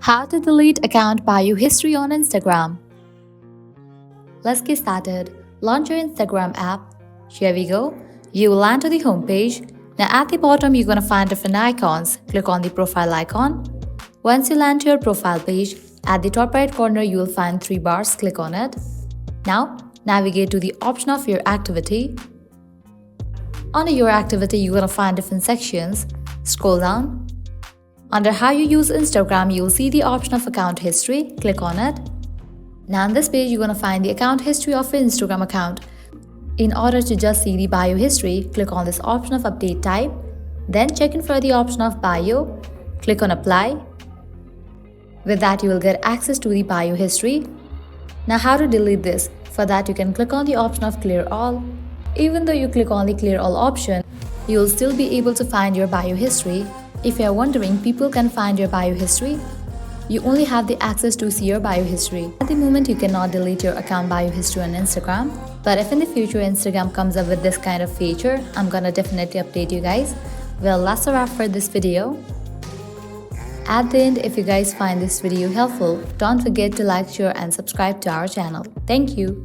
How to delete account bio history on Instagram. Let's get started. Launch your Instagram app. Here we go. You will land to the home page. Now at the bottom you're going to find different icons. Click on the profile icon. Once you land to your profile page, at the top right corner you will find 3 bars. Click on it. Now navigate to the option of your activity. Under your activity you're going to find different sections. Scroll down. Under how you use Instagram, you'll see the option of account history. Click on it. Now on this page, you're going to find the account history of your Instagram account. In order to just see the bio history, click on this option of update type. Then check in for the option of bio. Click on apply. With that, you will get access to the bio history. Now how to delete this? For that, you can click on the option of clear all. Even though you click on the clear all option, you will still be able to find your bio history. If you are wondering, people can find your bio history. You only have the access to see your bio history. At the moment, you cannot delete your account bio history on Instagram. But if in the future Instagram comes up with this kind of feature, I'm gonna definitely update you guys. Well, that's a wrap for this video. At the end, if you guys find this video helpful, don't forget to like, share and subscribe to our channel. Thank you.